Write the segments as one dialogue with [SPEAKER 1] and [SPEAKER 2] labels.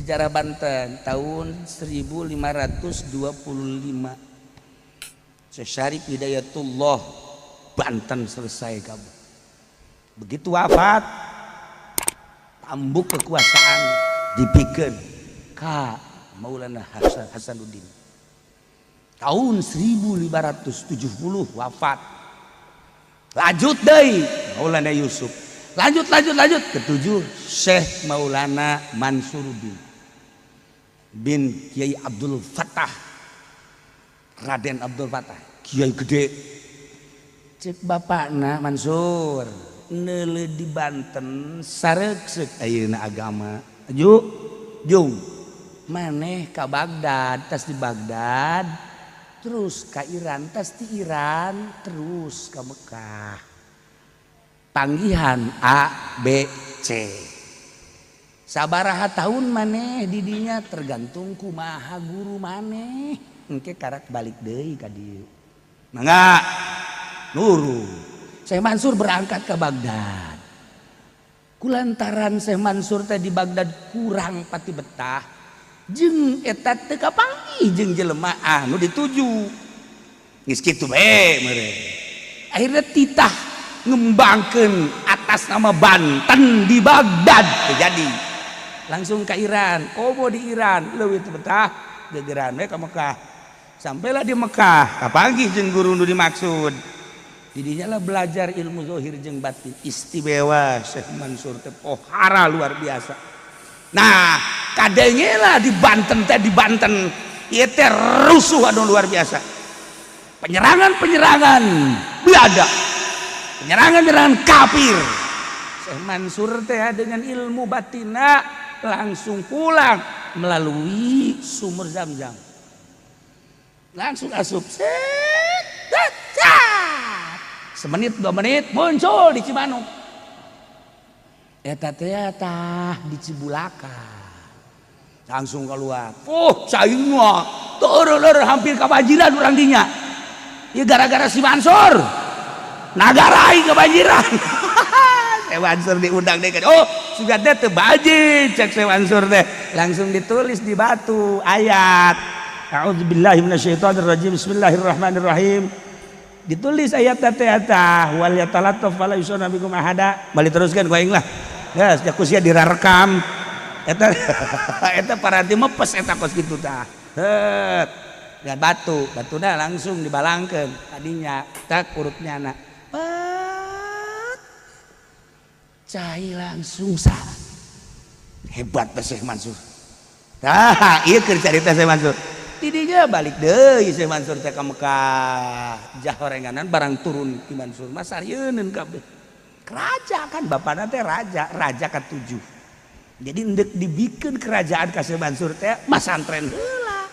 [SPEAKER 1] sejarah Banten tahun 1525. Syekh Syarif Hidayatullah Banten selesai kamu. Begitu wafat, tambuk kekuasaan dipikeun ka Maulana Hasanuddin. Tahun 1570 wafat. Lanjut deui Maulana Yusuf. Lanjut ketujuh Syekh Maulana Mansuruddin bin Kiai Abdul Fattah, Raden Abdul Fattah, kiai gede. Cek bapakna Mansur neuleuh di Banten sareuk ayeuna agama. Jung maneh ka Baghdad, tas di Baghdad, terus ka Iran, tas di Iran, terus ka Mekah. Panggihan A, B, C. Sabaraha tahun maneh didinya tergantung kumaha guru maneh. Engke karak balik deui ka dieu. Mangga nuru. Syekh Mansur berangkat ke Baghdad. Kulantaran Syekh Mansur teh di Baghdad kurang pati betah. Jeung eta teu kapanggih jeung jelema anu dituju. Geus kitu bae meureun. Akhirnya titah ngembangkeun atas nama Banten di Baghdad terjadi. Langsung ke Iran, komo di Iran, leuwih teu betah gegeran we ka Mekah. Sampailah di Mekah, kapanggih jeung guru nu dimaksud. Didinya lah belajar ilmu zahir jeung batin. Istimewa Syekh Mansur teh pohara luar biasa. Nah, kadenge lah di Banten teh ieu teh rusuh anu luar biasa. Penyerangan biada. Penyerangan kafir. Syekh Mansur teh dengan ilmu batina langsung pulang melalui sumur Zam-Zam. Langsung asup. Semenit 2 menit muncul di Cimanuk. Eta teh di Cibulaka. Langsung keluar. Cai mah teu hampir kabanjiran urang dinya. Ieu gara-gara si Mansur. Nagarai kebanjiran. Syekh Mansur diundang deh. Sudah teh teu baji cek Syekh Mansur teh. Langsung ditulis di batu ayat. A'udzubillahi minasyaitonirrajim. Bismillahirrahmanirrahim. Ditulis ayat teh eta wal yatalattaf fala yusana bikum ahada. Balik teruskan ku aing lah. Geus jakusia dirarekam. Eta paranti mepes eta kos kitu tah. Dan batuna langsung dibalangkeun tadinya tak urutnya anak. Cai langsung sah. Hebat Syekh Mansur. Tah, ieu keur carita Syekh Mansur. Didinya balik deui Syekh Mansur teh ka Mekah. Jahorenganan barang turun ki Mansur mah sarieun kabeh. Raja kan bapana teh raja ka-7. Jadi endek dibikeun kerajaan ka Syekh Mansur teh masantren heula.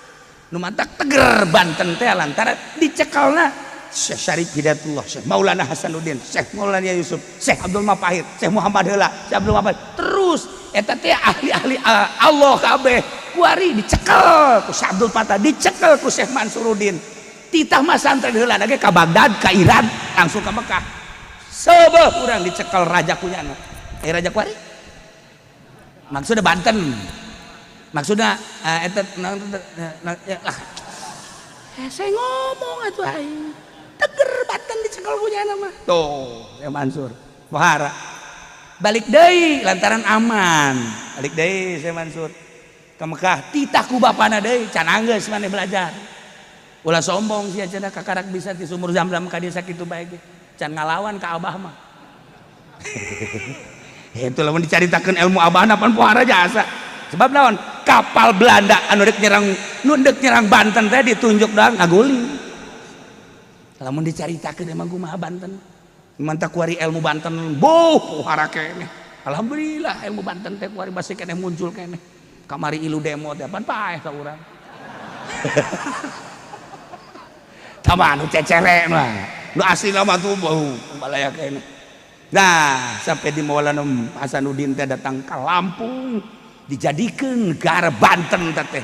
[SPEAKER 1] Nu mantak teger Banten teh lantaran dicekelna Syekh Syarif Hidayatullah, Syekh Maulana Hasanuddin, Syekh Maulana Yusuf, Syekh Abdul Mapahir, Syekh Muhammad heula, Syekh Abdul Mapahir. Terus eta teh ahli-ahli Allah kabeh. Kuari dicekel ku Syekh Abdul Fattah, dicekel ku Syekh Mansuruddin. Titah mah santren heula ge ka Baghdad, ka Iran, langsung ka Mekah. Sebeuh urang dicekel raja kunyana. Raja kuari? Maksudna Banten. Maksudna eta saya ngomong atuh aing. Teger Banten dicekel kunyana mah. Tuh, Syekh Mansur. Pohara. Balik deui lantaran aman. Balik deui Syekh Mansur. Ke Mekah titah ku bapana deui can anggeus maneh belajar. Ulah sombong sia cenah kakarak bisa di sumur Zam-Zam ka dieu sakitu bae ge. Can ngalawan ka abah mah. Itu lamun dicaritakeun ilmu abahna pan pohara jasa. Sebab naon? Kapal Belanda anu deuk nyerang Banten teh ditunjuk doang ngaguling. Lamun dicaritakeun emang kumaha Banten. Mantap kuari ilmu Banten pohara keneh. Alhamdulillah ilmu Banten teh kuari basi keneh muncul keneh. Kamari ilu demo teh pan paeh ka urang. Tama nu cecere mah. Nu aslina mah tuh bau balaya keneh. Nah, sampai di Maulana Hasanuddin teh datang ke Lampung, dijadikeun negara Banten teh.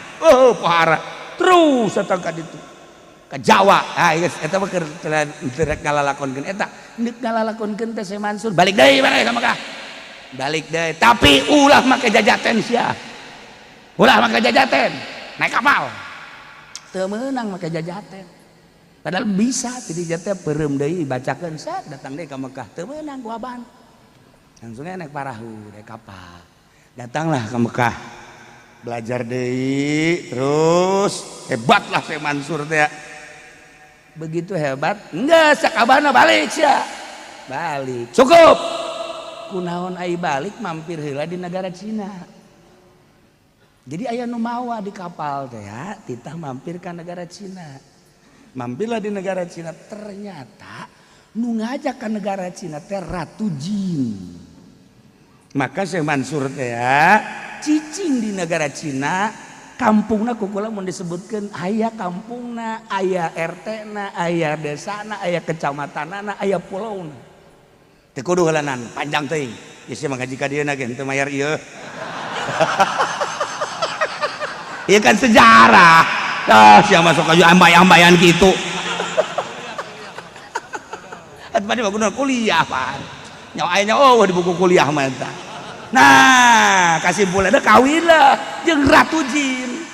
[SPEAKER 1] Pohara. Terus datang ka ditu. Ka Jawa. Geus eta mah keur rek ngalalakonkeun eta. Neuk ngalalakonkeun teh Syekh Mansur balik deui bae ka Mekah. Balik deui, tapi ulah make jajaten sia. ulah make jajaten naik kapal teu meunang make jajaten padahal bisa jadi jateh perem deui bacakeun set datang deui ka Mekah teu meunang ku aban langsung naik perahu naik kapal datanglah ke Mekah belajar deui terus hebatlah Syekh Mansur teh begitu hebat enggak sakabana balik sia balik cukup kunaon ai balik mampir heula di negara Cina jadi aya nu mawa di kapal teh ya titah mampir ke negara Cina mampirlah di negara Cina ternyata nu ngajak ke negara Cina teh Ratu Jin maka Syekh Mansur teh ya cicing di negara Cina kampungna kukula mun disebutkeun aya kampungna aya RT-na aya desana aya kecamatanana aya pulauna teu kudu heulanan panjang teuing geus mah ngaji ka dieuna ge teu mayar ieu ieu kan sejarah sia masuk aju ambay-ambayan kitu atuh mah kudu kuliah pan nyawa aya nyawa di buku kuliah mah eta nah kasimpulanna kawin lah jeung Ratu Jin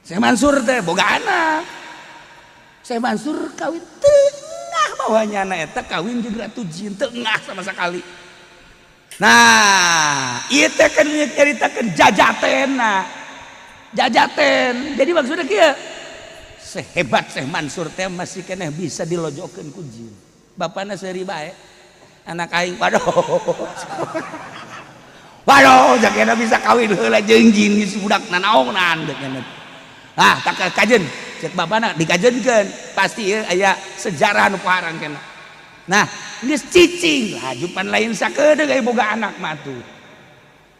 [SPEAKER 1] Syekh Mansur teh boga anak Syekh Mansur kawin tengah bawahnya anak eta kawin jeung Ratu Jin tengah sama sekali nah ieu teh kan nyaritakeun jajatenna jajaten jadi maksudnya kieu sehebat Syekh Mansur teh masih keneh bisa dilojokeun ku jin bapana seuri bae anak aing waduh jakena bisa kawin heula jeung jin geus budak nanaonan dekena ah tak kajen cek bapana dikajenkeun pasti aya sejarah nu parang keneh nah geus cicing hajupan lain sakedeuk aya boga anak mah tuh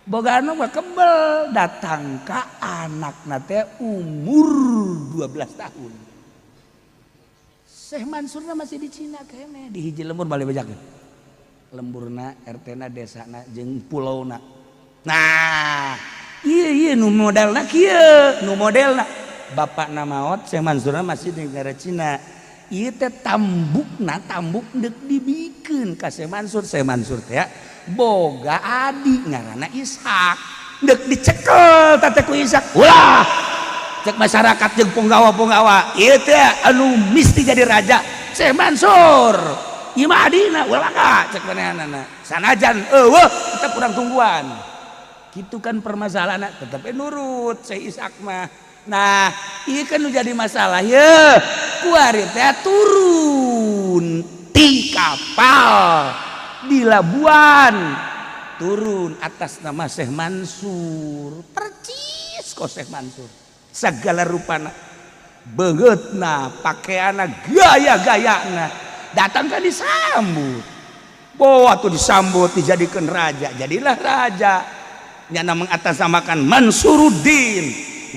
[SPEAKER 1] boga anak mah kebel datang ka anakna teh umur 12 tahun Syekh Mansurna masih di Cina kene di hiji lembur balik bejakeun lemburna RT-na desana jeung pulauna nah iya nu modelna kieu nu modelna bapakna maot Syekh Mansurna masih di negara Cina ieu teh tambuk deuk dibikeun ka Syekh Mansur teh boga adi ngaranna Ishak deuk dicekel teh ku Ishak ulah cek masyarakat jeung punggawa ieu teh anu mesti jadi raja Syekh Mansur ieu mah adina ulah ka cek manehanana sanajan eueuh kita kurang tungguan gitu kan permasalahanna tetep nurut Syekh Ishak mah nah ieu kan nu jadi masalah ye ku ari teh turun ti kapal di Labuan turun atas nama Syekh Mansur percis kok Syekh Mansur segala rupana beungeutna pakaianna gaya-gayana datang kan disambut bawa tuh disambut dijadikan raja jadilah raja nyana mengatasnamakan Mansuruddin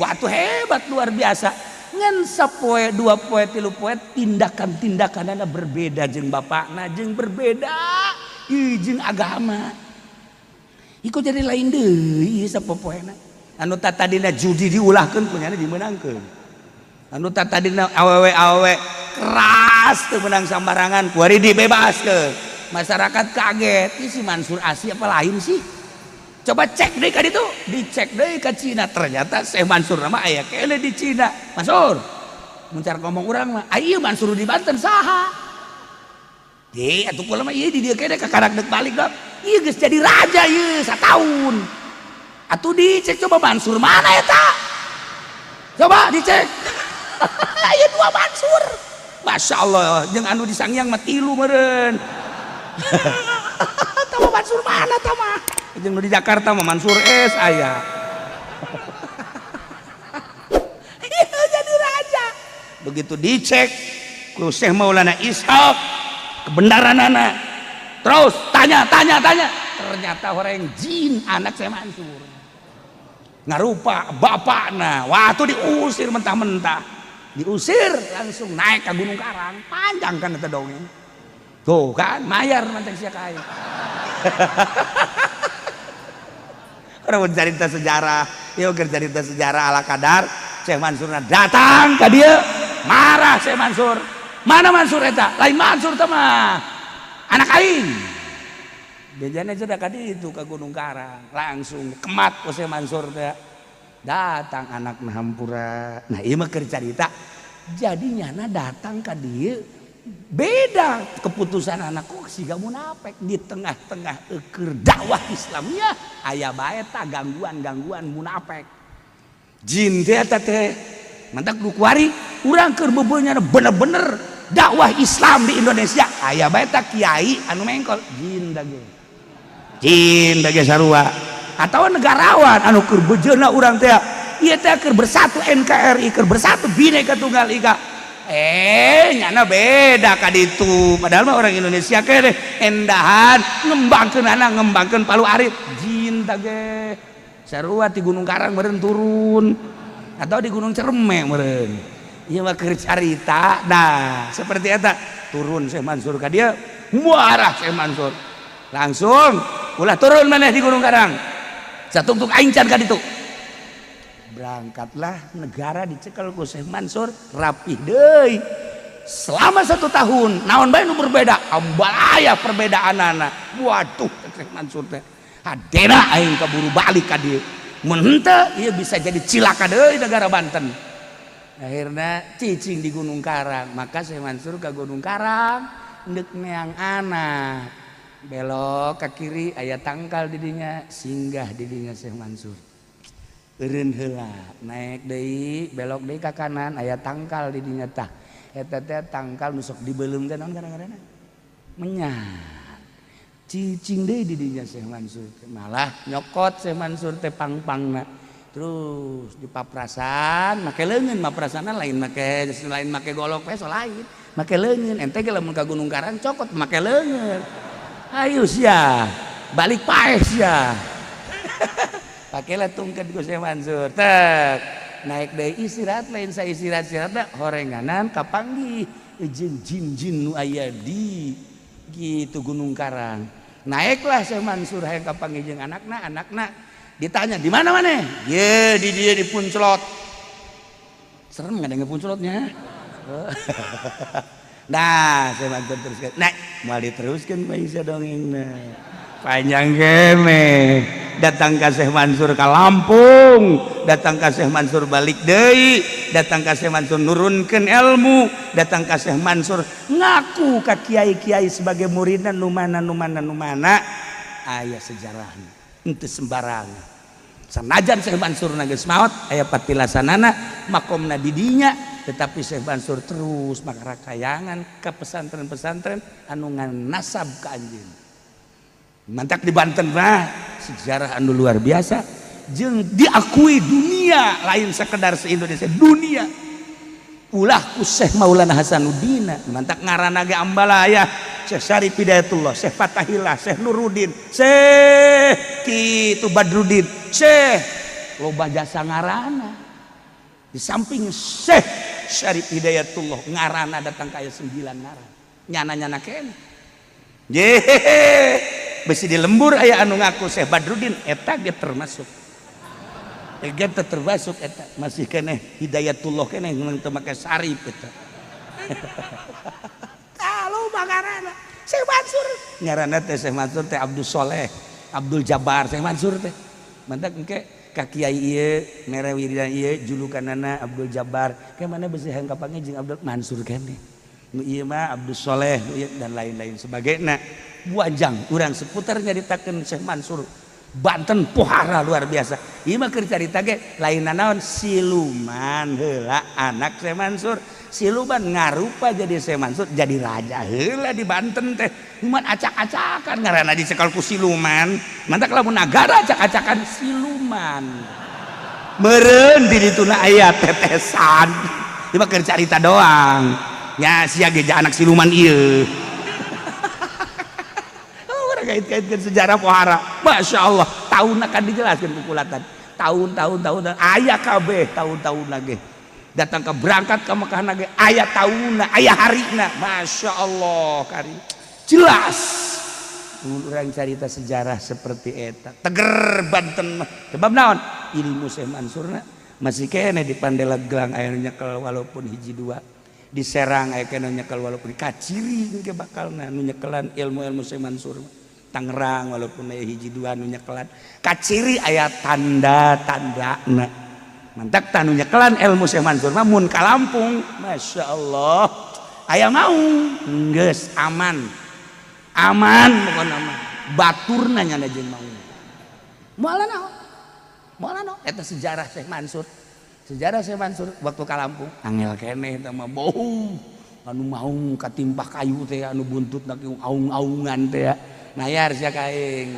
[SPEAKER 1] waktu hebat luar biasa ngan sapoe dua poe tilu poe tindakan-tindakanana berbeda jeung bapakna jeung berbeda jeung agama iku jadi lain deui sapopoena anu tatadina judi diulahkeun punyana dimenangkeun anu tatadina awewe keras tuh menang sambarangan kuari dibebaskeun masyarakat kaget ini si Mansur asli apa lain sih coba cek deh ka ditu dicek deh ke Cina ternyata Syekh Mansur nama aya kene di Cina Mansur muncar ngomong urang mah ieu Mansur di Banten saha di atuh kula mah ieu di dieu kene kakarak deuk balik dok ieu geus jadi raja ieu sataun atuh dicek coba Mansur mana eta coba dicek aya dua Mansur Masya Allah jeung anu disangyang mah tilu meureun tama Mansur mana tama jeung nu di Jakarta mah Mansur S aya jadi raja begitu dicek ku Syekh Maulana Ishaq kebenaranana terus tanya ternyata orang jin anak Syekh Mansur ngarupa bapakna waktu diusir mentah-mentah diusir langsung naik ke Gunung Karang panjang kan itu dongeng tuh kan mayar mantek sia kain orang cerita sejarah yuk cerita sejarah ala kadar Syekh Mansur datang ke dia marah Syekh Mansur mana Mansur eta lain Mansur teh mah anak aing bejana sudah kadi itu ke Gunung Karang langsung kemat ku Syekh Mansur teh datang anakna hampura. Nah ieu mah keur carita jadinya datang ka dieu beda keputusan anakku siga munafik di tengah-tengah keur dakwah Islamnya aya bae ta gangguan-gangguan munafik. Jin teh eta teh mantak du kuari urang keur bebeulnya bener-bener dakwah Islam di Indonesia aya bae ta kiai anu mengkol jin dage sarua atau negarawan anu keur bejeuna urang teh ieu teh keur bersatu NKRI keur bersatu Bhinneka Tunggal Ika nyana beda ka ditu padahal mah orang Indonesia keneh endahan ngembangkeun Palu Arit jin dage sarua di Gunung Karang meureun turun atau di Gunung Cereme meureun ieu mah keur carita. Nah seperti eta turun Syekh Mansur ka dieu muarah Syekh Mansur langsung ulah turun maneh di Gunung Karang satungtung aing can ka ditu berangkatlah negara dicekel ku Syekh Mansur rapih deui selama 1 tahun naon bae nu berbeda ambalaya perbedaanana. Waduh Syekh Mansur teh hadena aing kaburu balik ka dieu mun henteu ieu bisa jadi cilaka deui negara Banten. Akhirnya cicing di Gunung Karang maka Syekh Mansur ke Gunung Karang ndek neang anak belok ke kiri aya tangkal didinya singgah didinya Syekh Mansur eureun heula naik deui belok deui ka kanan aya tangkal didinya tah eta teh tangkal nu sok dibeuleum teh naon gara-garana menyat cicing deui didinya Syekh Mansur malah nyokot Syekh Mansur teh pangpangna terus di paprasan make leungeun paprasana lain make golok so lain make leungeun ente ge lamun ka Gunung Karang cokot make leungeun ayo sia balik paeh sia pakelah tungkeun ku Syekh Mansur tek naik deui istirahat lain saistirahat horenganan kapanggih jeung jin-jin nu aya di gitu Gunung Karang. Naiklah Syekh Mansur hayang kapanggih jeung anakna ditanya di mana maneh? Ye di dia di Puncelot. Serem nggak ada puncelotnya? Nah, Syekh Mansur teruskan. Nah, mau diteruskan bae dongengna. Panjang kene. Datang ka Syekh Mansur ka Lampung, datang ka Syekh Mansur balik deui, datang ka Syekh Mansur nurunkeun ilmu, datang ka Syekh Mansur ngaku ka kiai-kiai sebagai muridna nu mana aya sejarahna. Itu sembarangan sanajan Syekh Mansur geus maot aya patilasanana makomna di dinya tetapi Syekh Mansur terus makarakayangan ke pesantren-pesantren anu nganasab ka anjeun mantak di Banten mah sejarah anu luar biasa jeung diakui dunia lain sekedar se-Indonesia dunia ulah ku Syekh Maulana Hasanuddin mantak ngaranna ge ambalaya Syekh Syarif Hidayatullah, Syekh Fatahillah, Syekh Nuruddin, Syekh kitu Badruddin, Syekh loba jasa ngaranna. Di samping Syekh Syarif Hidayatullah ngaranna datang kaya 9 ngaran. Nyana-nyana kene. Besi di lembur aya anu ngaku Syekh Badruddin eta ge termasuk. Eta termasuk eta masih kene Hidayatullah kene ngan teu make Syarif eta. Kalau bagarana Syekh Mansur ngaranna teh Syekh Mansur teh Abdul Soleh Abdul Jabbar Syekh Mansur teh mantak engke ka kiai ieu mere wiridan ieu julukanana Abdul Jabbar ke mana besi hayang kapanggih jeung Abdul Mansur keneh nu ieu mah Abdul Soleh dan lain-lain sebagainya buanjang urang seputar nyaritakeun Syekh Mansur Banten pohara luar biasa ieu mah keur carita ge lainna naon siluman heula anak Syekh Mansur siluman ngarupa jadi Syekh Mansur jadi raja heula di Banten teh cuman acak-acakan ngaranna dicekel ku siluman mantak lamun nagara acak-acakan siluman meureun di dituna aya tetesan ieu mah keur carita doang nya sia ge anak siluman ieu urang kait-kaitkeun sejarah pohara Masya Allah tahunna kan dijelaskeun kukulatan tahun-tahun aya kabeh tahun-tahun ge datang ke berangkat ke Mekah nage ayat tahunna ayat harina Masya Allah kari jelas orang cerita sejarah seperti eta teger Banten sebab naon ilmu Syekh Mansurna masih kene di Pandeglang aya nyekel walaupun hiji dua di Serang aya kene nyekel walaupun kaciri ge bakalna nu nyekelan ilmu-ilmu Syekh Mansur Tangerang walaupun aya hiji dua nu nyekelan kaciri aya tanda-tandana mantak tanu nyekelan ilmu Syekh Mansur mah mun ka Lampung Masya Allah aya mau geus aman pokona mah baturna nyana jeung mau moalna naon eta sejarah Syekh Mansur waktu ka Lampung angel keneh eta mah bau anu maung katimpah kayu teh anu buntutna aung-aungan teh nayar sia kaing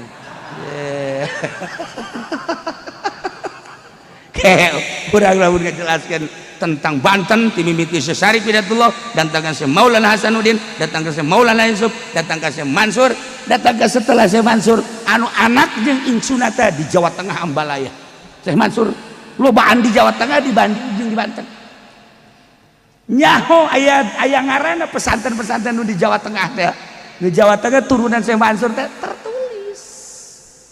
[SPEAKER 1] kurang lamun ngajelaskeun tentang Banten ti mimiti Syekh Syarif Hidayatullah datang ka Syekh Maulana Hasanuddin datang ka Syekh Maulana Yusuf datang ka Syekh Mansur datang ka setelah Syekh Mansur anu anak jeung insuna teh di Jawa Tengah Ambalaya Syekh Mansur lobaan di Jawa Tengah dibanding jeung di Banten nyaho aya ngaranna pesantren-pesantren nu di Jawa Tengah teh di Jawa Tengah turunan Syekh Mansur teh tertulis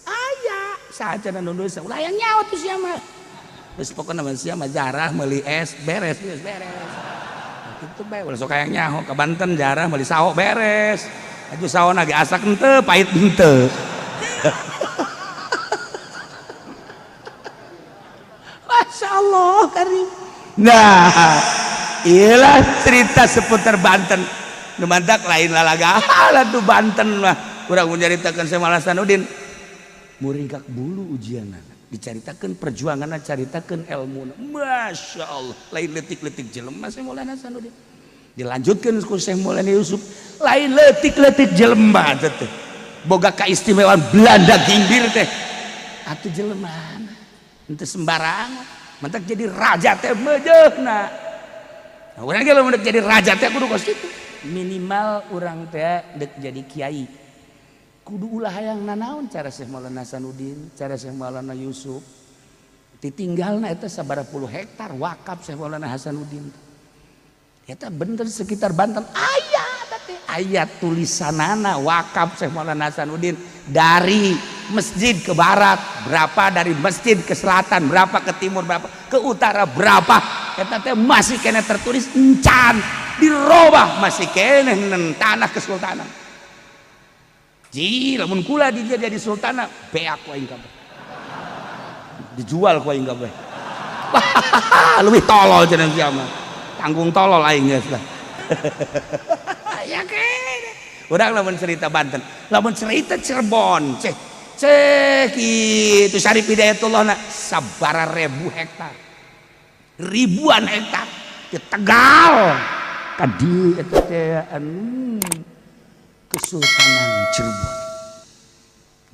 [SPEAKER 1] aya saacana nu nulis ulah aya nyaho tuh sia mah geus pokona mah sia mah jarah meuli es beres kitu bae ulah sok aya nyaho ka Banten jarah meuli sawo beres aju saona ge asak henteu pahit henteu Masya Allah karim nah iyalah cerita seputar Banten nu mantak lain lalaga tuh Banten mah urang nyaritakeun Syekh Maulana Hasanuddin muringkak bulu ujianna dicaritakeun perjuanganna caritakeun ilmuna Masya Allah lain letik-letik jelema Syekh Maulana Hasanuddin dilanjutkeun ku Syekh Maulana Yusuf lain letik-letik jelema teh boga kaistimewaan Belanda gimbir teh atuh jelema henteu sembarangan mantak jadi raja teh meujeuhna nah urang ge lamun jadi raja teh kudu kos kitu minimal urang teh dek jadi kiai kudu ulah hayang nanaon cara Syekh Maulana Hasanuddin cara Syekh Maulana Yusuf ditinggalna eta sabaraha puluh hektar wakaf Syekh Maulana Hasanuddin eta bener sekitar Banten ayat tulisanana wakaf Syekh Maulana Hasanuddin dari masjid ke barat berapa dari masjid ke selatan berapa ke timur berapa ke utara berapa eta teh masih kena tertulis encan dirobah masih kena tanah kesultanan ji lamun kula dia jadi sultana beak ku aing kabeh dijual ku aing kabeh leuwih tolol cenah sia mah tanggung tolol aing geus lah ya kene urang lamun cerita Banten lamun cerita Cirebon cek itu Syarif Hidayatullah na sabaraha ribu hektar ribuan hektar di Tegal kadi eta teh Kesultanan Cirebon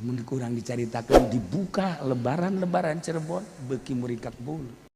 [SPEAKER 1] mun kurang dicaritakeun dibuka lebaran Cirebon beuki muringkak bulu